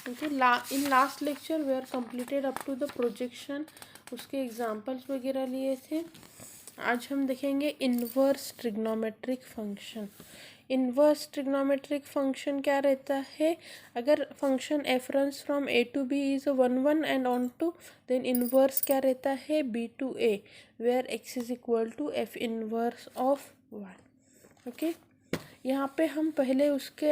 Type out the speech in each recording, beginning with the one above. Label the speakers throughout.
Speaker 1: Okay, in last lecture we are completed up to the projection, उसके examples वगैरह लिए थे। आज हम देखेंगे inverse trigonometric function. Inverse trigonometric function क्या रहता है? अगर function F runs from A to B is 1 1 and onto, then inverse क्या रहता है? B to A, where X is equal to F inverse of 1। Okay, यहाँ पे हम पहले उसके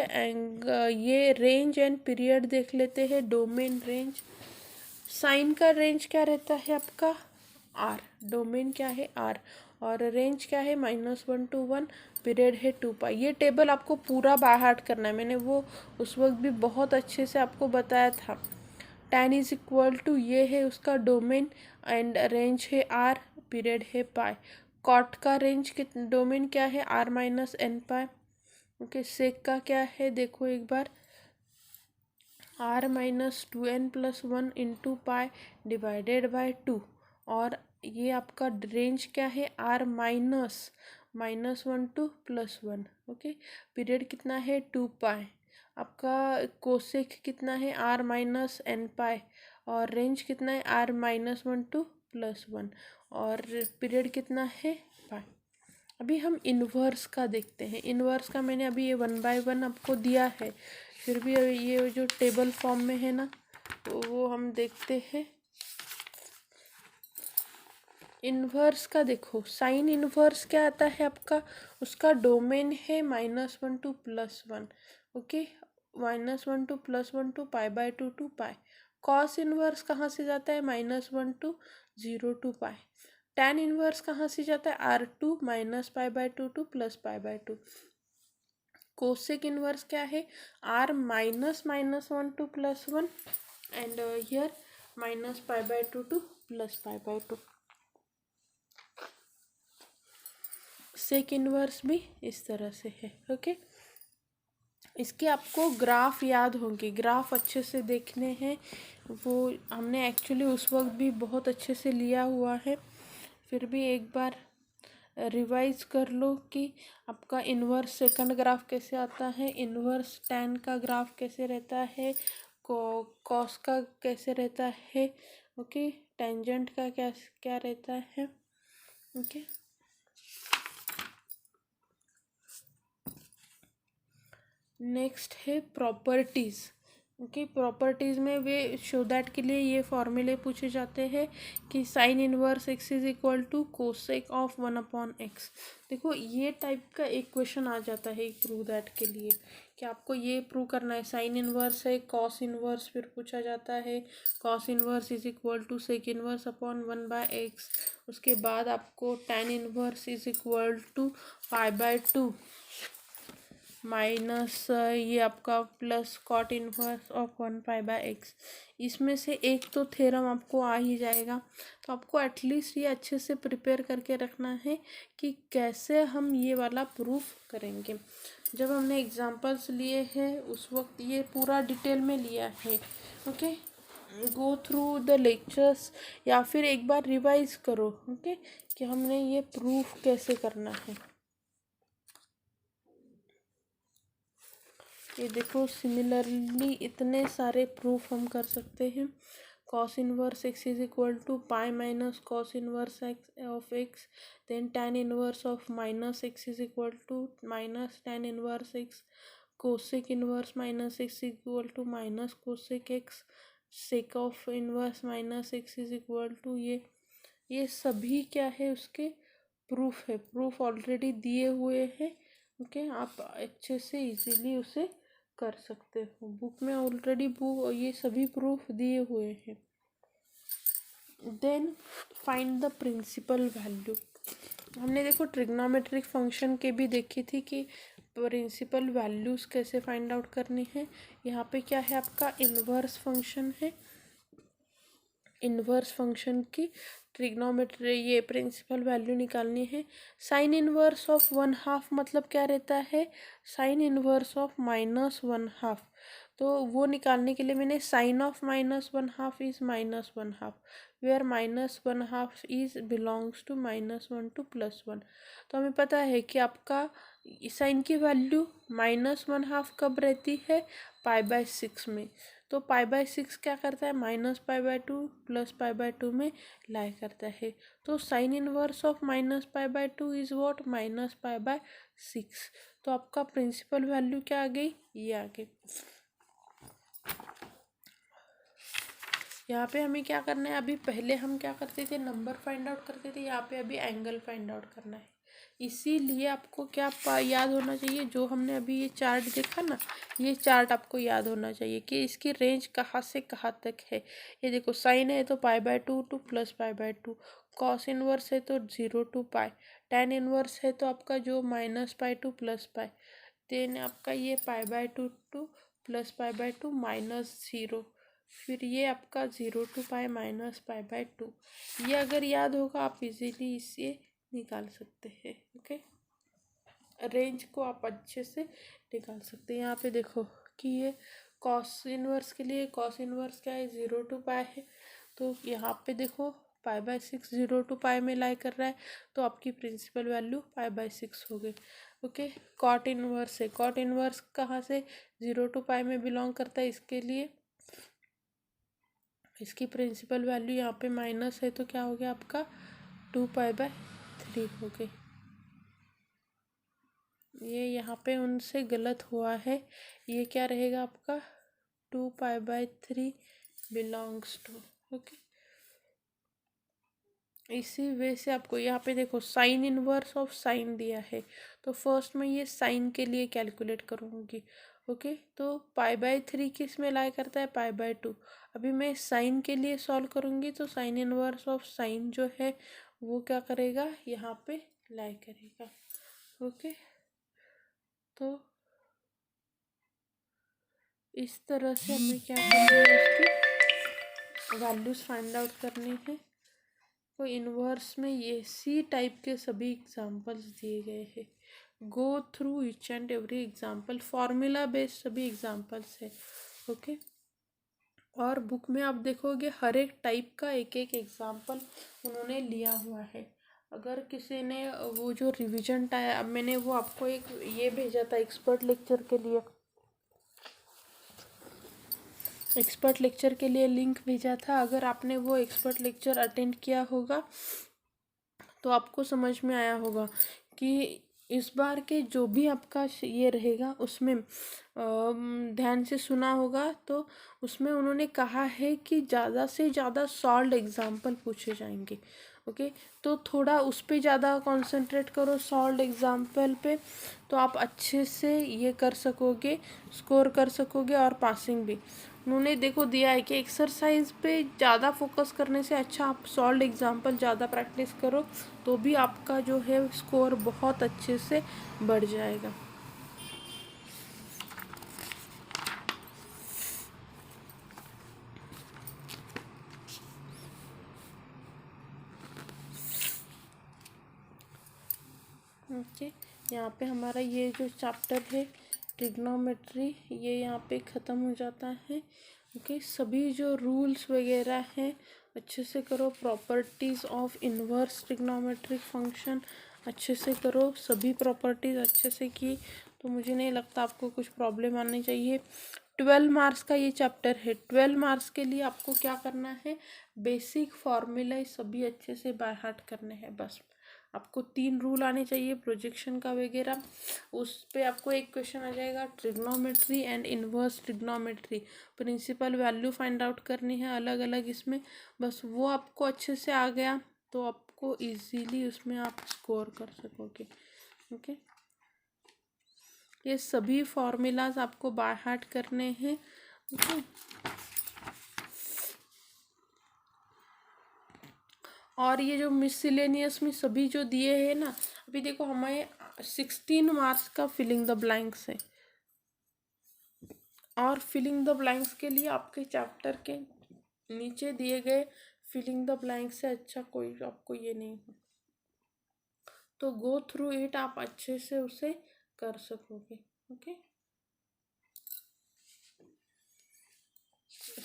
Speaker 1: ये रेंज एंड पीरियड देख लेते हैं। डोमेन रेंज, साइन का रेंज क्या रहता है आपका? आर। डोमेन क्या है? आर। और रेंज क्या है? -1 to 1। पीरियड है 2π। ये टेबल आपको पूरा बाय हार्ट करना है, मैंने वो उस वक्त भी बहुत अच्छे से आपको बताया था। tan इज इक्वल टू ये है उसका डोमेन एंड रेंज है आर, पीरियड है पाई। कॉट का रेंज डोमेन क्या है? r-n π। ओके, सेक का क्या है? देखो एक बार, r-2n+1 into pi divided by 2। और ये आपका रेंज क्या है? r-1 to +1। ओके, पीरियड कितना है? 2π। आपका कोसेक कितना है? r-n π। और रेंज कितना है? r-1 to +1। और पीरियड कितना है? पाई। अभी हम इन्वर्स का देखते हैं। इन्वर्स का मैंने अभी ये 1 by 1 आपको दिया है, फिर भी ये जो टेबल फॉर्म में है ना, तो वो हम देखते हैं। इन्वर्स का देखो, साइन इन्वर्स क्या आता है आपका? उसका डोमेन है -1 to +1। Okay, -1 to +1 to π/2 to π। Cos inverse कहाँ से जाता है? -1 to 0 to π। tan इन्वर्स कहाँ से जाता है? r2 -π/2 to +π/2। कोसेक इन्वर्स क्या है? r-1 to +1 and here -π/2 to +π/2। Sec inverse भी इस तरह से है। ओके, इसके आपको ग्राफ याद होंगे, ग्राफ अच्छे से देखने हैं। वो हमने एक्चुअली उस वक्त भी बहुत अच्छे से लिया हुआ है, फिर भी एक बार रिवाइज कर लो कि आपका इन्वर्स सेकंड ग्राफ कैसे आता है, इन्वर्स tan का ग्राफ कैसे रहता है, कॉस का कैसे रहता है, ओके, टेंजेंट का क्या क्या रहता है। ओके, नेक्स्ट है प्रॉपर्टीज़। ओके, प्रॉपर्टीज़ में वे शो दैट के लिए ये फॉर्मूले पूछे जाते हैं कि sine inverse x is equal to cosec of 1/x। देखो, ये टाइप का एक क्वेश्चन आ जाता है प्रूव दैट के लिए कि आपको ये प्रूव करना है। साइन इनवर्स है, कॉस इनवर्स फिर पूछा जाता है, cos inverse is equal to sec inverse upon 1/x। उसके बाद आपको tan inverse is equal to π/2 minus ये आपका plus cot inverse of 1π/x। इसमें से एक तो थ्योरम आपको आ ही जाएगा, तो आपको एटलीस्ट ये अच्छे से प्रिपेयर करके रखना है कि कैसे हम ये वाला प्रूफ करेंगे। जब हमने एग्जांपल्स लिए हैं उस वक्त ये पूरा डिटेल में लिया है। Okay, go through the lectures या फिर एक बार रिवाइज करो, ओके, कि हमने ये प्रूफ कैसे करना है। ये देखो, सिमिलरली इतने सारे प्रूफ हम कर सकते हैं। Cos inverse x is equal to pi minus cos inverse x of x, then tan inverse of minus x is equal to minus tan inverse x, cosec inverse minus x equal to minus cosec x, sec of inverse minus x is equal to ये सभी क्या है? उसके proof है, proof already दिए हुए हैं। Okay, आप अच्छे से इजीली उसे कर सकते हो, बुक में ऑलरेडी ये सभी प्रूफ दिए हुए हैं। Then find the principal value. हमने देखो ट्रिग्नोमेट्रिक फंक्शन के भी देखी थी कि प्रिंसिपल वैल्यूज़ कैसे फाइंड आउट करनी है। यहाँ पे क्या है? आपका इन्वर्स फंक्शन है, इन्वर्स फंक्शन की ट्रिग्नोमेट्री ये प्रिंसिपल वैल्यू निकालनी है। साइन इन्वर्स ऑफ 1/2 मतलब क्या रहता है? Sine inverse of -1/2। तो वो निकालने के लिए मैंने sine of -1/2 is -1/2, where -1/2 is belongs to -1 to +1। तो हमें पता है कि आपका साइन की वैल्यू -1/2 कब रहती है? π/6 में। तो तो π/6 क्या करता है, -π/2 प्लस π/2 में लाई करता है। तो sine inverse of -π/2 is what, -π/6। तो आपका प्रिंसिपल वैल्यू क्या आ गई, ये आ गई। यहाँ पे हमें क्या करना है, अभी पहले हम क्या करते थे, नंबर फाइंड आउट करते थे, यहाँ पे अभी एंगल फाइंड आउट करना है। इसीलिए आपको क्या याद होना चाहिए, जो हमने अभी ये चार्ट देखा ना, ये चार्ट आपको याद होना चाहिए कि इसकी रेंज कहाँ से कहाँ तक है। ये देखो, साइन है तो π/2 टू प्लस π/2, कॉस इनवर्स है तो 0 टू पाई, tan इनवर्स है तो आपका जो -π टू प्लस पाई, देन आपका ये π/2 टू प्लस π/2 -0, फिर ये आपका 0 टू पाई -π/2। ये अगर याद होगा आप इजीली इसे निकाल सकते हैं। ओके, रेंज को आप अच्छे से निकाल सकते हैं। यहाँ पे देखो कि ये कॉस इनवर्स के लिए कॉस इनवर्स क्या है, 0 टू पाई है। तो यहाँ पे देखो π/6 0 टू पाई में लाई कर रहा है, तो आपकी प्रिंसिपल वैल्यू π/6 हो गई। ओके, कॉट इनवर्स है, कॉट इनवर्स कहाँ से, 0 टू पाई में बिलोंग करता है, इसके लिए इसकी प्रिंसिपल वैल्यू यहाँ पे माइनस है, तो क्या हो गया आपका 2π/3 हो गई। ये यहाँ पे उनसे गलत हुआ है, ये क्या रहेगा आपका 2π/3 बिलोंग्स टू। ओके, इसी वे से आपको यहाँ पे देखो साइन इनवर्स ऑफ साइन दिया है, तो फर्स्ट में ये साइन के लिए कैलकुलेट करूँगी। ओके, तो π/3 किस में लाई करता है, π/2। अभी मैं साइन के लिए सॉल्व करूँगी, तो साइन इनवर्स ऑफ साइन जो है वो क्या करेगा, यहाँ पे लाई करेगा। ओके, तो इस तरह से हमें क्या करना है, इसकी वैल्यूज फाइंड आउट करनी है। तो इनवर्स में ये सी टाइप के सभी एग्जांपल्स दिए गए हैं। Go through each and every example, formula based सभी एग्जांपल्स है। ओके, और बुक में आप देखोगे हर एक टाइप का एक एक एग्जांपल उन्होंने लिया हुआ है। अगर किसी ने वो जो रिवीजन टाइप, मैंने वो आपको एक ये भेजा था एक्सपर्ट लेक्चर के लिए, एक्सपर्ट लेक्चर के लिए लिंक भेजा था। अगर आपने वो एक्सपर्ट लेक्चर अटेंड किया होगा तो आपको समझ में आया होगा कि इस बार के जो भी आपका ये रहेगा उसमें ध्यान से सुना होगा, तो उसमें उन्होंने कहा है कि ज़्यादा से ज़्यादा सॉल्व्ड एग्जाम्पल पूछे जाएंगे। ओके, तो थोड़ा उस पे ज़्यादा कंसंट्रेट करो, सॉल्व्ड एग्जाम्पल पे, तो आप अच्छे से ये कर सकोगे, स्कोर कर सकोगे और पासिंग भी। उन्होंने देखो दिया है कि एक्सरसाइज पे ज़्यादा फोकस करने से अच्छा आप सॉल्व्ड एग्जाम्पल ज़्यादा प्रैक्टिस करो, तो भी आपका जो है स्कोर बहुत अच्छे से बढ़ जाएगा। ओके, यहाँ पे हमारा ये जो चैप्टर है ट्रिग्नोमेट्री, ये यहाँ पे ख़त्म हो जाता है। ओके, सभी जो रूल्स वगैरह हैं अच्छे से करो, properties of inverse trigonometric function अच्छे से करो, सभी प्रॉपर्टीज़ अच्छे से की तो मुझे नहीं लगता आपको कुछ प्रॉब्लम आनी चाहिए। 12 मार्क्स का ये चैप्टर है। 12 मार्क्स के लिए आपको क्या करना है, बेसिक फॉर्मूला सभी अच्छे से बाय हार्ट करने हैं। बस आपको 3 रूल आने चाहिए प्रोजेक्शन का वगैरह, उस पे आपको एक क्वेश्चन आ जाएगा trigonometry and inverse trigonometry, principal value find out करनी है अलग अलग इसमें। बस वो आपको अच्छे से आ गया तो आपको इजीली उसमें आप स्कोर कर सकोगे। ओके, ये सभी फॉर्मूलाज आपको बाय हार्ट करने हैं। ओके, और ये जो मिसलेनियस में सभी जो दिए हैं ना, अभी देखो हमें 16 मार्क्स का फिलिंग द ब्लैंक्स है, और फिलिंग द ब्लैंक्स के लिए आपके चैप्टर के नीचे दिए गए फिलिंग द ब्लैंक्स से अच्छा कोई आपको ये नहीं हो, तो गो थ्रू इट, आप अच्छे से उसे कर सकोगे। ओके,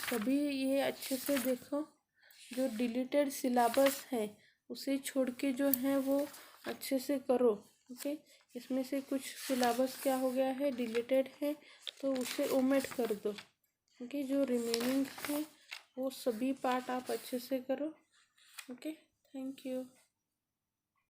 Speaker 1: सभी ये अच्छे से देखो, जो डिलीटेड सिलेबस है उसे छोड़ के जो है वो अच्छे से करो। ओके, इसमें से कुछ सिलेबस क्या हो गया है, डिलीटेड है, तो उसे ओमिट कर दो। ओके, जो रिमेनिंग है वो सभी पार्ट आप अच्छे से करो। Okay, thank you.